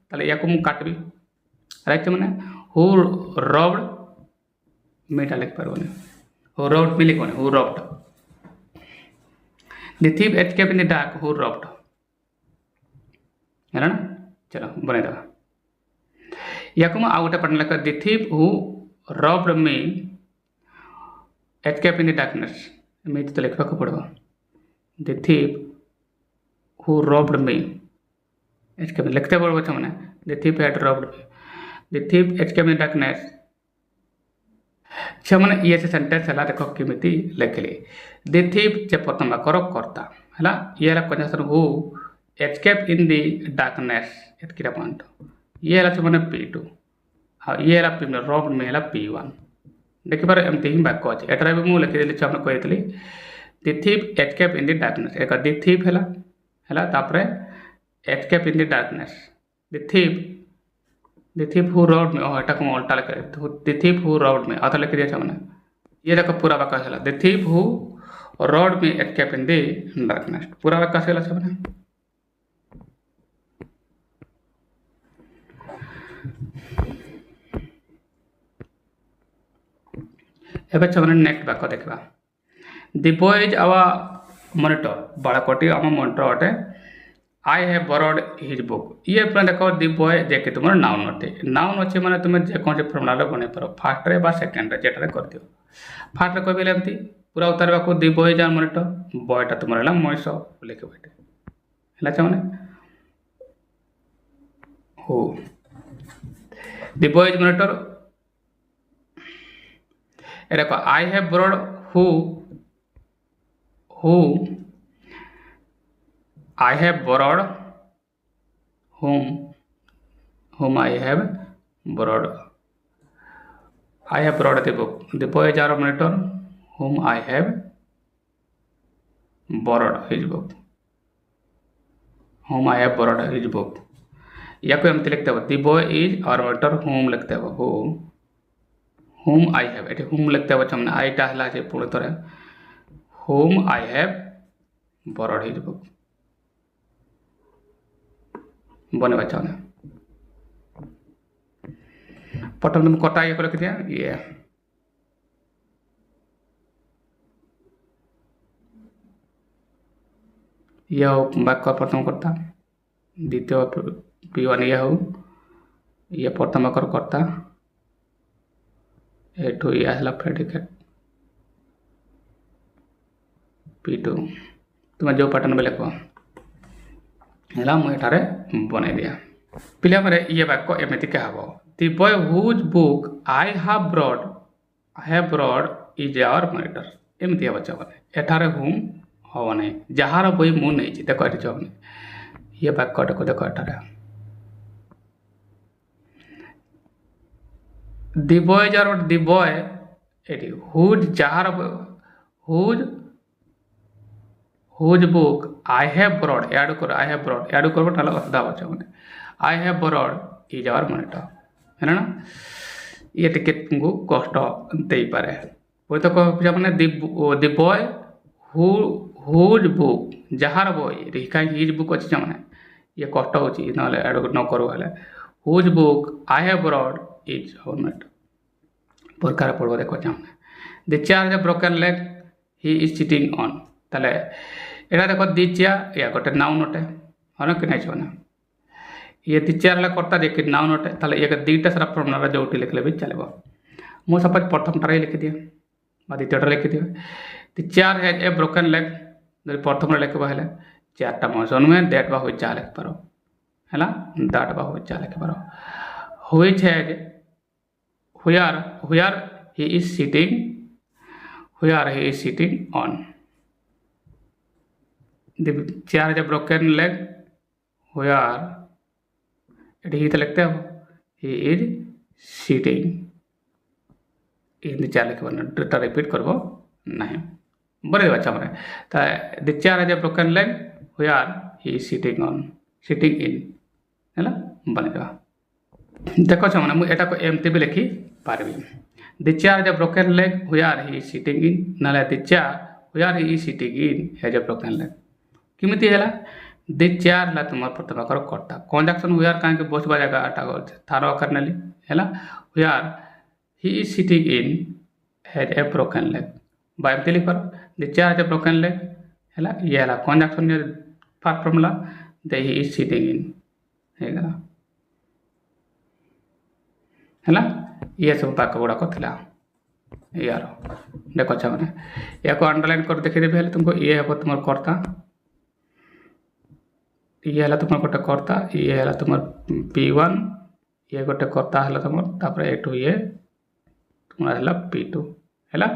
ताले याको मु काटबी राइट माने हु रॉब्ड मेटा लिख पारबो हु रॉब्ड मी लिखो who robbed the thief escape in the dark who robbed हैला चलो बने दवा याको मु आउटे पटन लिख the thief who robbed me escape in the darkness मैं तो लिखा को पड़ो the thief who robbed me इसके में लिखते पड़ो बच्चा मैंने the thief had robbed me the thief escape in darkness छ माने ये से सेंटेंस हला देखो किमिति लिखली द थिप जे प्रथम वाक्य करता हला ये हला conjunction who escape in the darkness एतकिरा पॉइंट ये हला छ माने P2 आ ये हला P रॉब्ड मी हला P1 देखि बार एमती ही वाक्य अछि एटरा भी मु लिखि देली छ हमने कहतली the thief escape in the darkness एक द थिप हला तापरे escape in the darkness the thief who robbed me एटा को उल्टा लिख the thief who robbed me अथ लिखि दिया छ माने ये देखो पूरा वाक्य हला the thief who robbed me escape in the darkness पूरा वाक्य हला छ माने एबे छ माने नेक्स्ट वाक्य देखबा the boy is our monitor बाळकोटी आम मॉनिटर अटे I have borrowed his book ये अपना देखो द बॉय जे के तुमर नाउन अटे नाउन अछि माने तुमे जे कोन से फॉर्मूला रे बने पारो फर्स्ट रे बा सेकंड रे जेटा रे कर दियो फर्स्ट रे कहबे एमती पूरा उतारबा को the boy is our monitor बॉयटा तुमर हला मॉइस लिखे बैठे हला छ माने हो द बॉय इज मॉनिटर ए देखो I have borrowed who I have borrowed whom I have borrowed the book the boy is our monitor whom I have borrowed his book या को एमती लिखते हो the boy is our monitor whom लिखते हो whom I have Ete whom लिखते हो हमने आई टा हला जे पूर्ण तरह whom I have borrowed his book बने बच्चा ने प्रथम तुम कर्ता ये को लिख दिया ये, यह हो वाक्य प्रथम कर्ता, द्वितीय P1 ये हो ये प्रथम वाक्यर कर्ता, एठू ये आसला प्रेडिकेट P2 तुम जो पैटर्न में लिख है मुझे बन दिया पिला मेरे ये वाक्य एमती क्या हम the boy whose book I have borrowed is our monitor एमती हम चाहे एठारे हुम हम ना जार बही मु नहीं देख ये चाहे ये वाक्य को देख एठारे दि बॉय जार दि बॉय ये हुज जार whose book I have borrowed याड कर आई हैव ब्रॉड याड कर अदा बच्चा मैंने I have borrowed is our monitor है ना ये टिके तुमको कष्ट दे पारे वो तो कह मैंने दि बॉय हुज बुक जार बही कहीं हिज बुक अच्छी मैंने ये कष्ट हो ना न करूँ whose book I have borrowed is our monitor प्रकार पड़ो देखो चाहे the chair is broken leg he is sitting on ताले एटा देखो दि चेयर या गोटे नाउन अटे हाँ कि नहीं छो ये दि चेयर कर्ता जे कि नाउन अटे ताले ये दुईटा सारा प्रोनाउन जो लिखले भी चलो मु सपोज प्रथम टारे लिखि दिए द्वितीय लिखि दिए the chair has a broken leg जब प्रथम लिखा है चेयरटा मनुष्य नुहे दैट बा हुई चा लिखिपार है दैट बा हुई चा लिखिपार which has where he is sitting on the chair is a broken leg where he लिखते हो he is sitting in chair लिखे बना तो रिपीट करबो नहीं बड़े बच्चा मरे तो the chair is a broken leg where he is sitting in है ना बने जा देखो छ माने एटा को एमती भी लिखि पारबी the chair is a broken leg where he is sitting in नाले the chair where he is sitting in has a broken leg किमिति है दि चेयर है तुम प्रथम आकर कर्ता कंजक्शन हुआर कहीं बसवा जगह थार आकार नेली है where he is sitting in has a broken leg बायमती लिखर the chair has a broken leg है ये है conjunction part formula the he is sitting in है ये सब वाक्य गुड़ाक थिला यार देख मैंने या अंडरलाइन कर देखीदेवी है तुमको ये हे तुम कर्ता ये है तुम गोटे कर्ता ये है तुम P1 ये गोटे कर्ता है तुम तापर एठू ये तुम है P2 है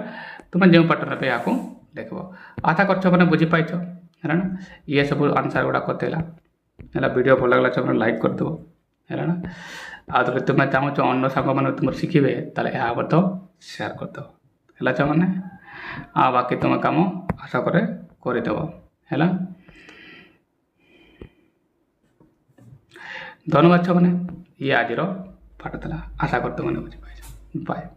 तुम जो पैटर्न पे यहाँ देख आशा कर मैंने बुझी पाइछ है ना ये सब आंसर गुड़ाक है वीडियो भल लगे मैंने लाइक करदेव है ना आदि तुम्हें चाहो अन्न सांग मैंने तुम शिखे ताले यहाँ तो शेयर करदेव है मैंने आ बाकी तुम कम आशा करदेव है धन्यवाद मैंने ये आज पाठ था आशा करते मैंने बुझी पाई बाय।